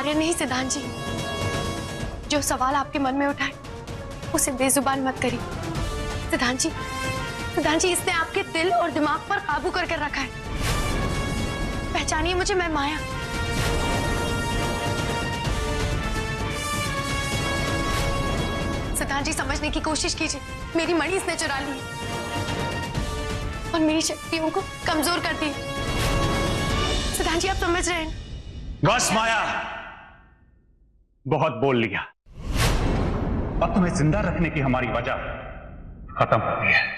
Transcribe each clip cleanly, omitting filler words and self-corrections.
आर्यन नहीं सिद्धांत जी, जो सवाल आपके मन में उठाए उसे बेजुबान मत करिए। सिद्धांत जी इसने आपके दिल और दिमाग पर काबू करके रखा है। पहचानिए मुझे, मैं माया। सिद्धांत जी समझने की कोशिश कीजिए, मेरी मणि इसने चुरा ली और मेरी शक्तियों को कमजोर कर दी। सिद्धांत जी आप समझ रहे हैं? बस माया, बहुत बोल लिया। अब तुम्हें जिंदा रखने की हमारी वजह खत्म हो गई है।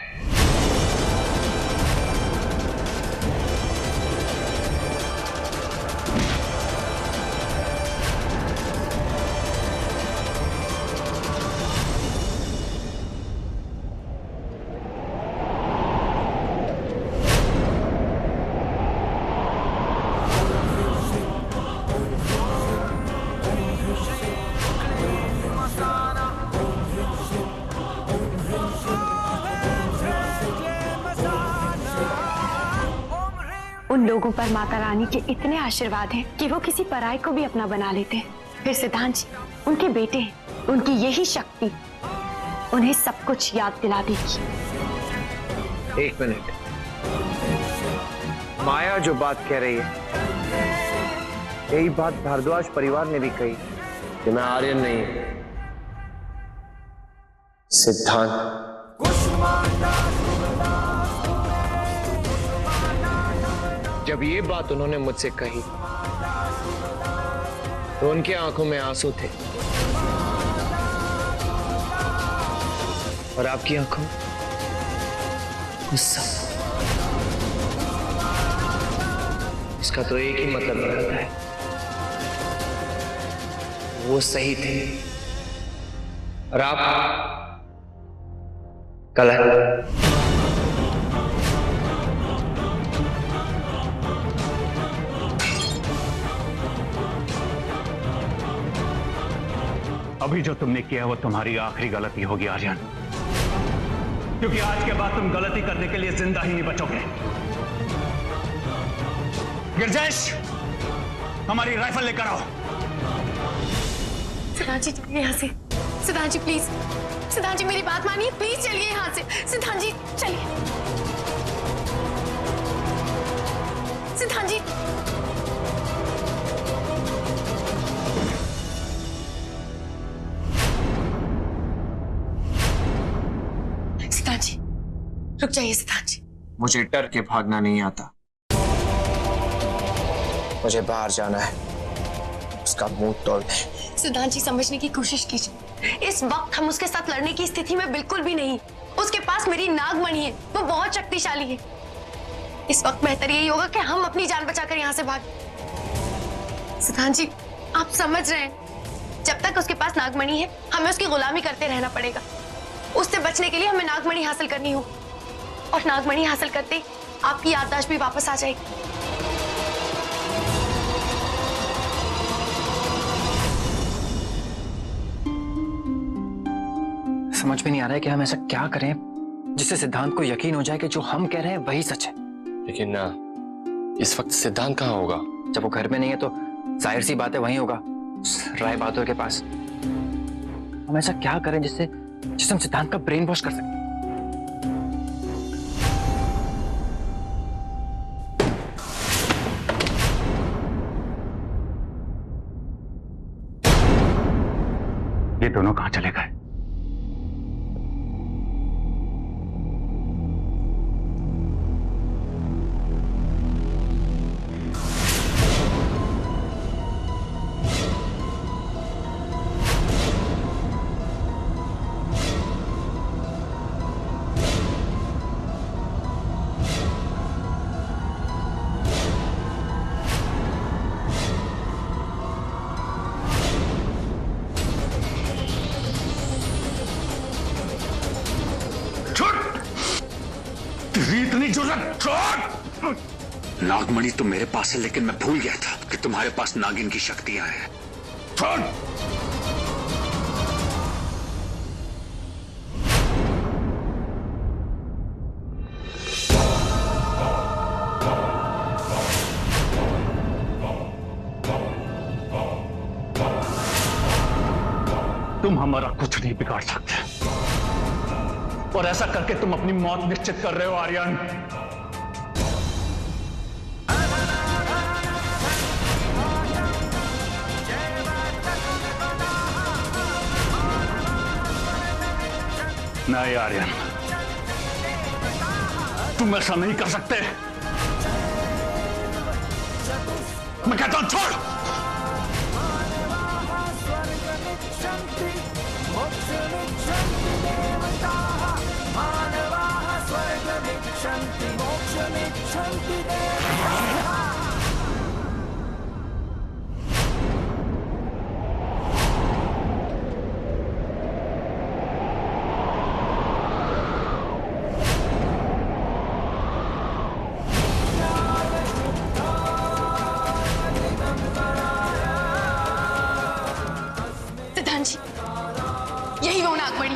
उन लोगों पर माता रानी के इतने आशीर्वाद हैं कि वो किसी पराये को भी अपना बना लेते हैं। फिर सिद्धांत जी उनके बेटे हैं, उनकी यही शक्ति उन्हें सब कुछ याद दिला देगी। एक मिनट, माया जो बात कह रही है, यही बात भारद्वाज परिवार ने भी कही कि मैं आर्यन नहीं, सिद्धांत। जब ये बात उन्होंने मुझसे कही तो उनकी आंखों में आंसू थे और आपकी आंखों में गुस्सा। इसका तो एक ही मतलब निकलता है, वो सही थे और आप गलत। अभी जो तुमने किया वो तुम्हारी आखिरी गलती होगी आर्यन, क्योंकि आज के बाद तुम गलती करने के लिए जिंदा ही नहीं बचोगे। गिरजेश, हमारी राइफल लेकर आओ। सिद्धांत जी चलिए यहाँ से। सिद्धांत जी प्लीज, सिद्धांत जी मेरी बात मानिए, प्लीज चलिए यहाँ से। सिद्धांत जी चलिए। सिद्धांत जी रुक जाइए। सिद्धांत जी मुझे डर के भागना नहीं आता, मुझे बाहर जाना है, उसका मुंह तोड़ना है। सिद्धांत जी समझने की कोशिश कीजिए, इस वक्त हम उसके साथ लड़ने की स्थिति में बिल्कुल भी नहीं। उसके पास मेरी नागमणि है, वो बहुत शक्तिशाली है। इस वक्त बेहतर यही होगा कि हम अपनी जान बचाकर यहाँ से भागें। सिद्धांत जी आप समझ रहे हैं, जब तक उसके पास नागमणि है हमें उसकी गुलामी करते रहना पड़ेगा। उससे बचने के लिए हमें नागमणि हासिल करनी होगी और नागमणि हासिल करते आपकी याददाश्त भी वापस आ जाएगी। समझ में नहीं आ रहा है कि हम ऐसा क्या करें जिससे सिद्धांत को यकीन हो जाए कि जो हम कह रहे हैं वही सच है। लेकिन ना, इस वक्त सिद्धांत कहाँ होगा? जब वो घर में नहीं है तो जाहिर सी बात है वहीं होगा, राय बहादुर के पास। हम ऐसा क्या करें जिससे हम सिद्धांत का ब्रेन वॉश कर सकें? ये दोनों कहां चले गए? इतनी जुर्रत! नागमणि तो मेरे पास है, लेकिन मैं भूल गया था कि तुम्हारे पास नागिन की शक्तियां हैं। छोड़! तुम हमारा कुछ नहीं बिगाड़ सकते, और ऐसा करके तुम अपनी मौत निश्चित कर रहे हो आर्यन। नहीं आर्यन, तुम ऐसा नहीं कर सकते। मैं कहता हूं छोड़। सिद्धांत जी, यही वो नागमणि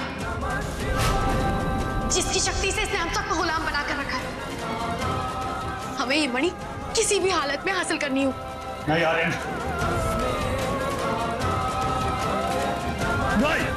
जिसकी शक्ति से इसने हम सबको गुलाम बनाकर रखा है। हमें ये मणि किसी भी हालत में हासिल करनी हो। नहीं आर्यन, नहीं।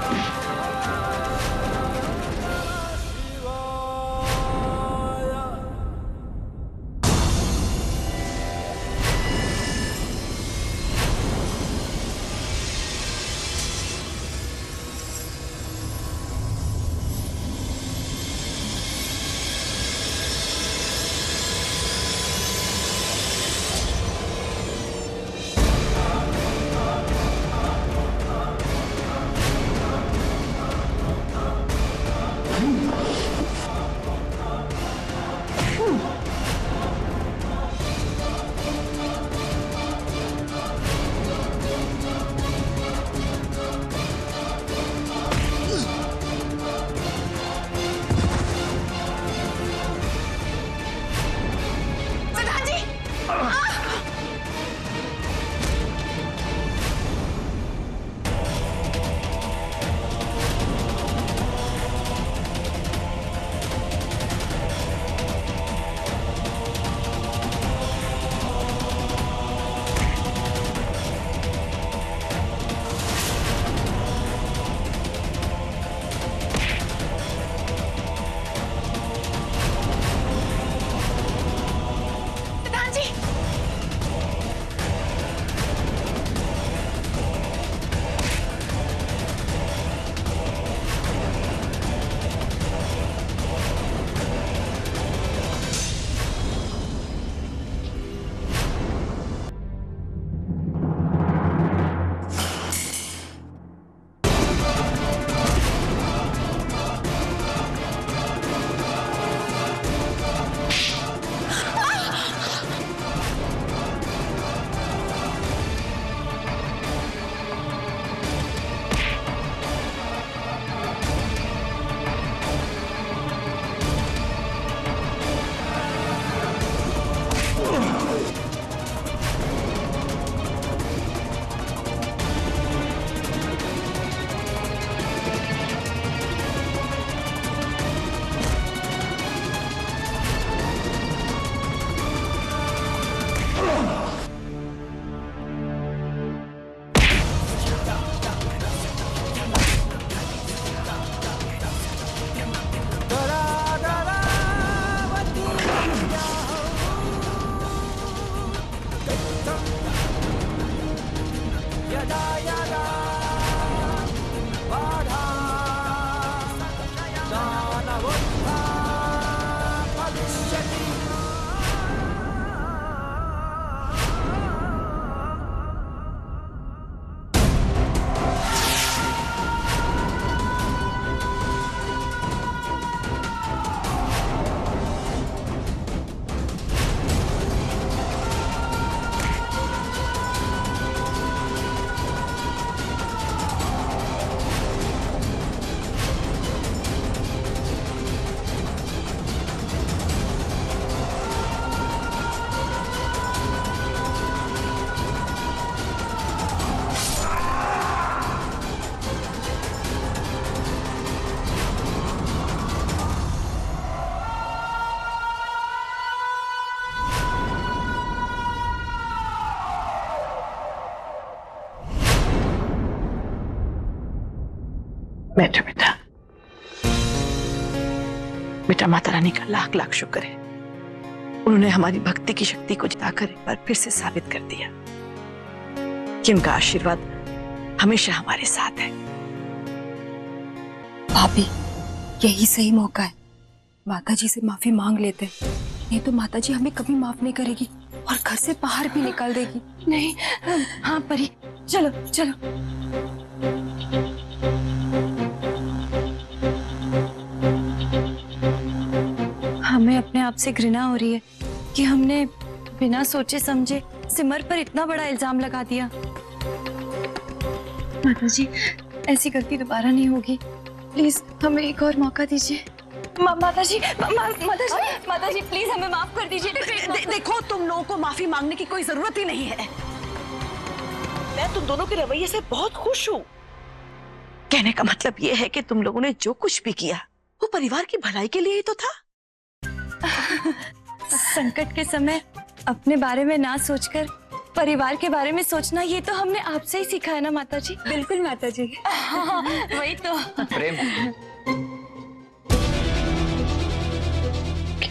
बैठो बेटा। बेटा माता रानी का लाख लाख शुक्र है, उन्होंने हमारी भक्ति की शक्ति को जताकर एक बार फिर से साबित कर दिया कि उनका आशीर्वाद हमेशा हमारे साथ है। भाभी, यही सही मौका है, माता जी से माफी मांग लेते हैं। नहीं तो माता जी हमें कभी माफ नहीं करेगी और घर से बाहर भी निकाल देगी। नहीं, हाँ परी, चलो चलो। हमें अपने आप से घृणा हो रही है कि हमने बिना सोचे समझे सिमर पर इतना बड़ा इल्जाम लगा दिया। माता जी, ऐसी गलती दोबारा नहीं होगी, प्लीज हमें एक और मौका दीजिए। माता जी प्लीज हमें माफ कर दीजिए। देखो, तुम लोगों को माफी मांगने की कोई जरूरत ही नहीं है। मैं तुम दोनों के रवैये से बहुत खुश हूँ। कहने का मतलब ये है कि तुम लोगों ने जो कुछ भी किया वो परिवार की भलाई के लिए ही तो था। संकट के समय अपने बारे में ना सोचकर परिवार के बारे में सोचना, ये तो हमने आपसे ही सीखा है ना माता जी। बिल्कुल माता जी। वही तो। प्रेम,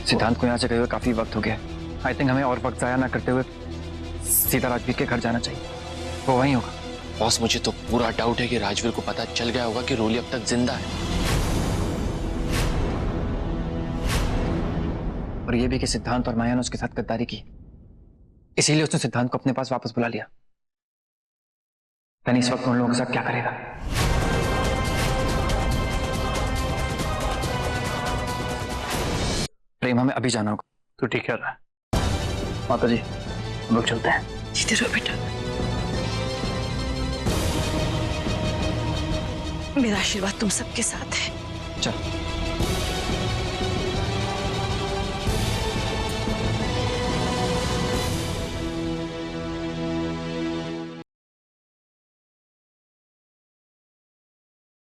सिद्धांत को यहाँ से गए हुए काफी वक्त हो गया। आई थिंक हमें और वक्त जाया ना करते हुए सीधा राजवीर के घर जाना चाहिए, वो वहीं होगा। बॉस, मुझे तो पूरा डाउट है कि राजवीर को पता चल गया होगा कि रोली अब तक जिंदा है। और ये भी कि सिद्धांत और माया ने उसके साथ गद्दारी की, इसीलिए उसने सिद्धांत को अपने पास वापस बुला लिया। यानी इस वक्त उन लोगों के साथ क्या करेगा? प्रेम, हमें अभी जाना होगा। तो ठीक है रहा। माता जी, हम लोग चलते हैं। जीते रहो बेटा। मेरा आशीर्वाद तुम सबके साथ है। चल।